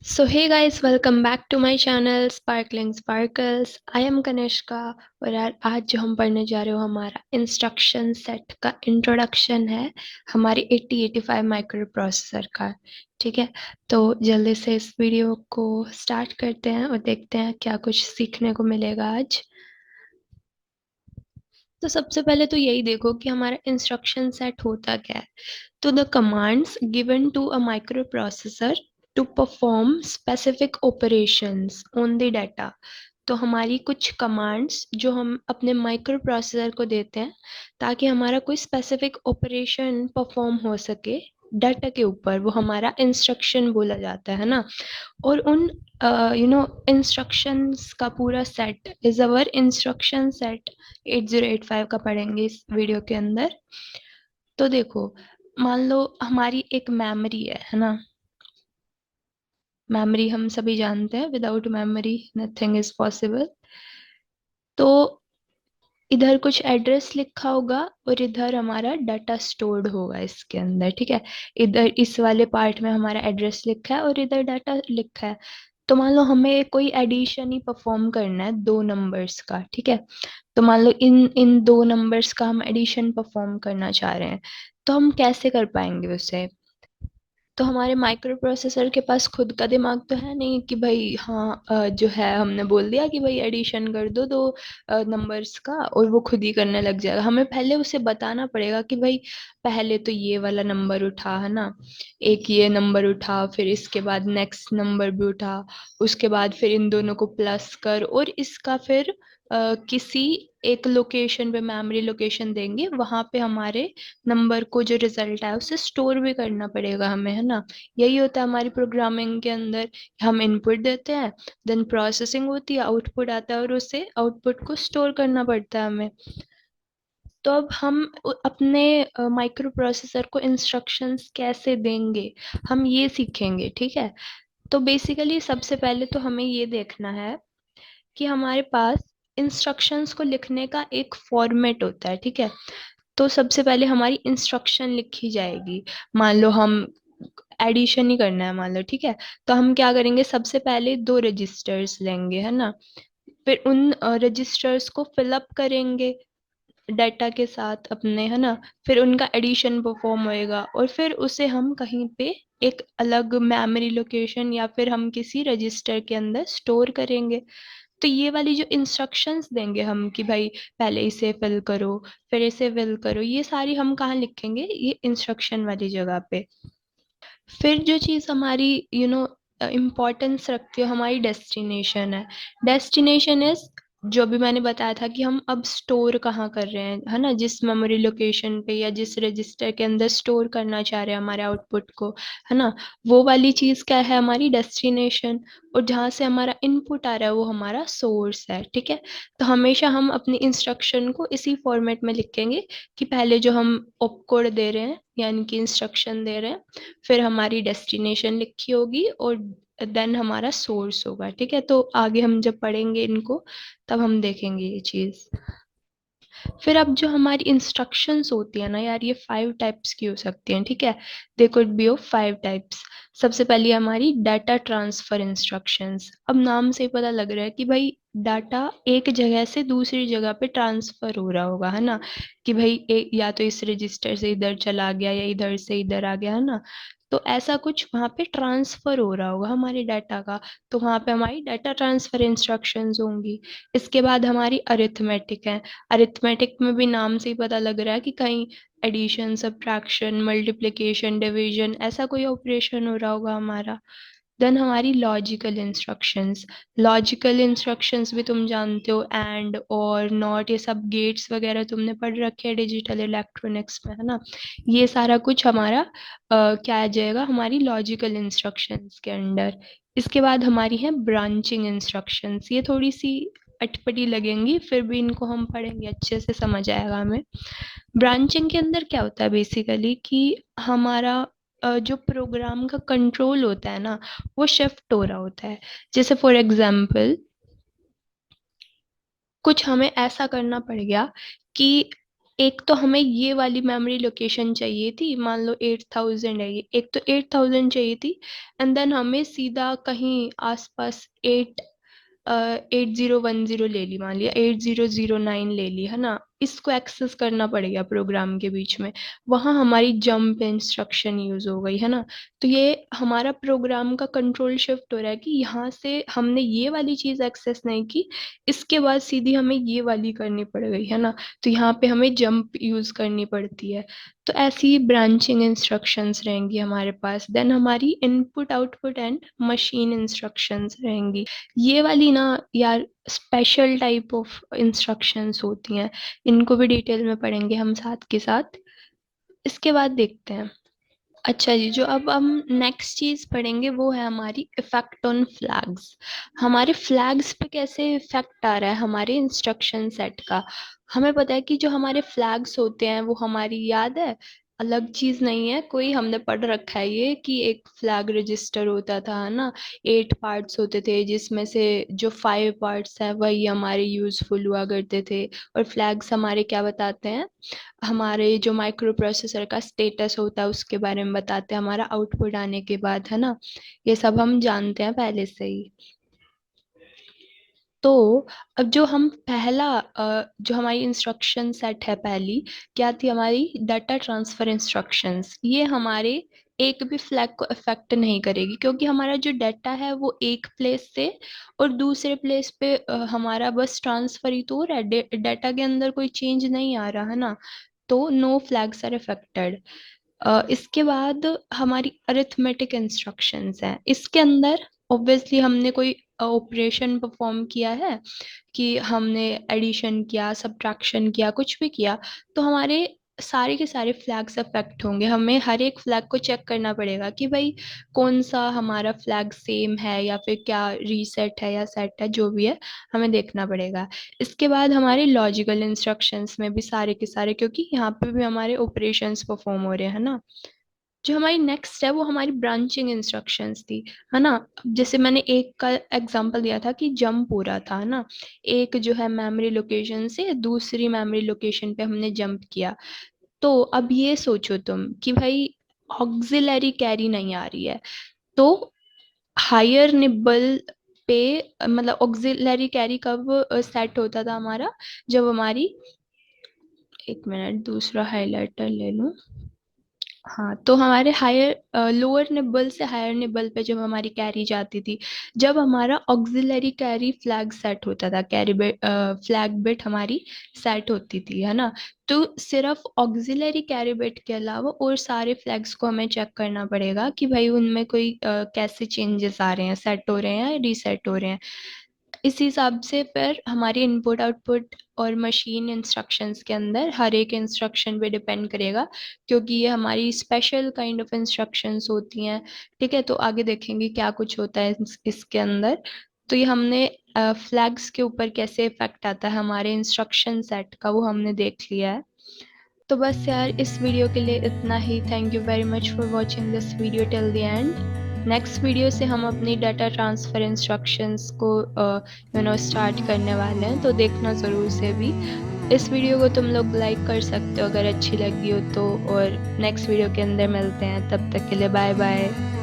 So hey guys, welcome back to my channel Sparkling Sparkles. I am Kanishka और यार आज जो हम पढ़ने जा रहे हो हमारा इंस्ट्रक्शन सेट का इंट्रोडक्शन है हमारी 8085 माइक्रो प्रोसेसर का। ठीक है, तो जल्दी से इस वीडियो को स्टार्ट करते हैं और देखते हैं क्या कुछ सीखने को मिलेगा आज। तो सबसे पहले तो यही देखो कि हमारा इंस्ट्रक्शन सेट होता क्या है। तो the commands given to a microprocessor to perform specific operations on the data। तो हमारी कुछ कमांड्स जो हम अपने माइक्रो प्रोसेसर को देते हैं ताकि हमारा कोई स्पेसिफिक ऑपरेशन परफॉर्म हो सके डाटा के ऊपर, वो हमारा इंस्ट्रक्शन बोला जाता है ना। और उन इंस्ट्रक्शंस का पूरा set is our instruction set 8085 का पढ़ेंगे इस वीडियो के अंदर। तो देखो, मान लो हमारी एक मेमोरी है ना। मेमोरी हम सभी जानते हैं, without memory nothing is possible. तो इधर कुछ एड्रेस लिखा होगा और इधर हमारा डाटा स्टोर्ड होगा इसके अंदर। ठीक है, इधर इस वाले पार्ट में हमारा एड्रेस लिखा है और इधर डाटा लिखा है। तो मान लो हमें कोई एडिशन ही परफॉर्म करना है दो नंबर्स का। ठीक है, तो मान लो इन इन दो नंबर्स का हम एडिशन परफॉर्म करना चाह रहे हैं, तो हम कैसे कर पाएंगे उसे। तो हमारे माइक्रो प्रोसेसर के पास खुद का दिमाग तो है नहीं कि भाई हाँ जो है हमने बोल दिया कि भाई एडिशन कर दो दो नंबर्स का और वो खुद ही करने लग जाएगा। हमें पहले उसे बताना पड़ेगा कि भाई पहले तो ये वाला नंबर उठा है ना, एक ये नंबर उठा, फिर इसके बाद नेक्स्ट नंबर भी उठा, उसके बाद फिर इन दोनों को प्लस कर और इसका फिर किसी एक लोकेशन पे मेमोरी लोकेशन देंगे, वहां पे हमारे नंबर को जो रिजल्ट है उसे स्टोर भी करना पड़ेगा हमें, है ना। यही होता है हमारी प्रोग्रामिंग के अंदर। हम इनपुट देते हैं, देन प्रोसेसिंग होती है, आउटपुट आता है और उसे आउटपुट को स्टोर करना पड़ता है हमें। तो अब हम अपने माइक्रो प्रोसेसर को इंस्ट्रक्शंस कैसे देंगे, हम ये सीखेंगे। ठीक है, तो बेसिकली सबसे पहले तो हमें ये देखना है कि हमारे पास इंस्ट्रक्शंस को लिखने का एक फॉर्मेट होता है। ठीक है, तो सबसे पहले हमारी इंस्ट्रक्शन लिखी जाएगी। मान लो हम एडिशन ही करना है मान लो, ठीक है। तो हम क्या करेंगे, सबसे पहले दो रजिस्टर्स लेंगे, है ना। फिर उन रजिस्टर्स को फिलअप करेंगे डाटा के साथ अपने, है ना। फिर उनका एडिशन परफॉर्म होएगा और फिर उसे हम कहीं पे एक अलग मेमोरी लोकेशन या फिर हम किसी रजिस्टर के अंदर स्टोर करेंगे। तो ये वाली जो इंस्ट्रक्शंस देंगे हम कि भाई पहले इसे फिल करो, फिर इसे फिल करो, ये सारी हम कहाँ लिखेंगे, ये इंस्ट्रक्शन वाली जगह पे। फिर जो चीज़ हमारी इम्पोर्टेंस रखती है, हमारी डेस्टिनेशन है। डेस्टिनेशन इज जो भी मैंने बताया था कि हम अब स्टोर कहाँ कर रहे हैं, है ना, जिस मेमोरी लोकेशन पे या जिस रजिस्टर के अंदर स्टोर करना चाह रहे हैं हमारे आउटपुट को, है ना। वो वाली चीज़ क्या है, हमारी डेस्टिनेशन। और जहाँ से हमारा इनपुट आ रहा है वो हमारा सोर्स है। ठीक है, तो हमेशा हम अपनी इंस्ट्रक्शन को इसी फॉर्मेट में लिखेंगे कि पहले जो हम ऑपकोड दे रहे हैं यानी कि इंस्ट्रक्शन दे रहे हैं, फिर हमारी डेस्टिनेशन लिखी होगी और देन हमारा सोर्स होगा। ठीक है, तो आगे हम जब पढ़ेंगे इनको तब हम देखेंगे ये चीज। फिर अब जो हमारी इंस्ट्रक्शंस होती है ना यार, ये 5 टाइप्स की हो सकती हैं। ठीक है, they could be of 5 types. सबसे पहली हमारी डाटा ट्रांसफर इंस्ट्रक्शंस। अब नाम से ही पता लग रहा है कि भाई डाटा एक जगह से दूसरी जगह पे ट्रांसफर हो रहा होगा, है ना। कि भाई एक या तो इस रजिस्टर से इधर चला गया या इधर से इधर आ गया, है ना। तो ऐसा कुछ वहां पे ट्रांसफर हो रहा होगा हमारे डाटा का। तो वहां पे हमारी डाटा ट्रांसफर इंस्ट्रक्शंस होंगी। इसके बाद हमारी अरिथमेटिक है। अरिथमेटिक में भी नाम से ही पता लग रहा है कि कहीं एडिशन, सब्ट्रैक्शन, मल्टीप्लिकेशन, डिवीजन ऐसा कोई ऑपरेशन हो रहा होगा हमारा। देन हमारी लॉजिकल इंस्ट्रक्शंस। लॉजिकल इंस्ट्रक्शंस भी तुम जानते हो, एंड और नॉट, ये सब गेट्स वगैरह तुमने पढ़ रखे हैं डिजिटल इलेक्ट्रॉनिक्स में, है ना। ये सारा कुछ हमारा क्या आ जाएगा हमारी लॉजिकल इंस्ट्रक्शंस के अंडर। इसके बाद हमारी है ब्रांचिंग इंस्ट्रक्शंस। ये थोड़ी सी अटपटी लगेंगी, फिर भी इनको हम पढ़ेंगे अच्छे से समझ आएगा हमें। ब्रांचिंग के अंदर क्या होता है बेसिकली कि हमारा जो प्रोग्राम का कंट्रोल होता है ना, वो शिफ्ट हो रहा होता है। जैसे फॉर एग्जांपल कुछ हमें ऐसा करना पड़ गया कि एक तो हमें ये वाली मेमोरी लोकेशन चाहिए थी, मान लो 8000 है ये, एक तो 8000 चाहिए थी, एंड देन हमें सीधा कहीं आसपास 8010 ले ली, मान लिया 8009 ले ली, है ना। इसको एक्सेस करना पड़ेगा प्रोग्राम के बीच में, वहां हमारी जंप इंस्ट्रक्शन यूज हो गई, है ना। तो ये हमारा प्रोग्राम का कंट्रोल शिफ्ट हो रहा है कि यहाँ से हमने ये वाली चीज एक्सेस नहीं की, इसके बाद सीधी हमें ये वाली करनी पड़ गई, है ना। तो यहाँ पे हमें जंप यूज करनी पड़ती है। तो ऐसी ब्रांचिंग इंस्ट्रक्शंस रहेंगी हमारे पास। देन हमारी input output and machine instructions रहेंगी। ये वाली ना यार स्पेशल टाइप ऑफ इंस्ट्रक्शंस होती हैं, इनको भी डिटेल में पढ़ेंगे हम साथ के साथ। इसके बाद देखते हैं। अच्छा जी, जो अब हम नेक्स्ट चीज पढ़ेंगे वो है हमारी इफेक्ट ऑन फ्लैग्स। हमारे फ्लैग्स पे कैसे इफेक्ट आ रहा है हमारे इंस्ट्रक्शन सेट का। हमें पता है कि जो हमारे फ्लैग्स होते हैं वो हमारी याद है, अलग चीज नहीं है कोई, हमने पढ़ रखा है ये कि एक फ्लैग रजिस्टर होता था, है ना। 8 पार्ट्स होते थे जिसमें से जो 5 पार्ट्स है वही हमारे यूजफुल हुआ करते थे। और फ्लैग्स हमारे क्या बताते हैं, हमारे जो माइक्रो प्रोसेसर का स्टेटस होता है उसके बारे में बताते हैं, हमारा आउटपुट आने के बाद, है ना। ये सब हम जानते हैं पहले से ही। तो अब जो हम पहला जो हमारी इंस्ट्रक्शन सेट है पहली, क्या थी हमारी डाटा ट्रांसफर इंस्ट्रक्शंस। ये हमारे एक भी फ्लैग को अफेक्ट नहीं करेगी, क्योंकि हमारा जो डाटा है वो एक प्लेस से और दूसरे प्लेस पे हमारा बस ट्रांसफर ही तो हो रहा है, डाटा के अंदर कोई चेंज नहीं आ रहा, है ना। तो नो फ्लैग्स आर अफेक्टेड। इसके बाद हमारी अरिथमेटिक इंस्ट्रक्शंस हैं, इसके अंदर ऑब्वियसली हमने कोई ऑपरेशन परफॉर्म किया है, कि हमने एडिशन किया, सब्ट्रैक्शन किया, कुछ भी किया, तो हमारे सारे के सारे फ्लैग्स अफेक्ट होंगे। हमें हर एक फ्लैग को चेक करना पड़ेगा कि भाई कौन सा हमारा फ्लैग सेम है या फिर क्या रीसेट है या सेट है, जो भी है हमें देखना पड़ेगा। इसके बाद हमारे लॉजिकल इंस्ट्रक्शंस में भी सारे के सारे, क्योंकि यहाँ पे भी हमारे ऑपरेशंस परफॉर्म हो रहे हैं, है ना। जो हमारी नेक्स्ट है वो हमारी ब्रांचिंग इंस्ट्रक्शंस थी, है ना। अब जैसे मैंने एक का एग्जांपल दिया था कि जंप हो रहा था, है ना। एक जो है मेमोरी लोकेशन से दूसरी मेमोरी लोकेशन पे हमने जंप किया। तो अब ये सोचो तुम कि भाई ऑक्सिलरी कैरी नहीं आ रही है, तो हायर निबल पे मतलब ऑक्सिलरी कैरी कब सेट होता था हमारा, जब हमारी, एक मिनट दूसरा हाइलाइटर ले लूं। हाँ, तो हमारे हायर लोअर निबल से हायर निबल पे जब हमारी कैरी जाती थी, जब हमारा ऑक्सिलरी कैरी फ्लैग सेट होता था, कैरी बिट फ्लैग बिट हमारी सेट होती थी, है ना। तो सिर्फ ऑक्सिलरी कैरी बिट के अलावा और सारे फ्लैग्स को हमें चेक करना पड़ेगा कि भाई उनमें कोई कैसे चेंजेस आ रहे हैं, सेट हो रहे हैं या रीसेट हो रहे हैं। इस हिसाब से फिर हमारी इनपुट आउटपुट और मशीन इंस्ट्रक्शंस के अंदर हर एक इंस्ट्रक्शन पे डिपेंड करेगा, क्योंकि ये हमारी स्पेशल काइंड ऑफ इंस्ट्रक्शंस होती हैं। ठीक है, तो आगे देखेंगे क्या कुछ होता है इसके अंदर। तो ये हमने फ्लैग्स के ऊपर कैसे इफेक्ट आता है हमारे इंस्ट्रक्शन सेट का, वो हमने देख लिया है। तो बस यार इस वीडियो के लिए इतना ही। Thank you very much for watching this video till the end. Next video से हम अपनी डाटा ट्रांसफर इंस्ट्रक्शंस को स्टार्ट करने वाले हैं, तो देखना ज़रूर से भी। इस वीडियो को तुम लोग लाइक कर सकते हो अगर अच्छी लगी हो तो, और नेक्स्ट वीडियो के अंदर मिलते हैं, तब तक के लिए बाय बाय।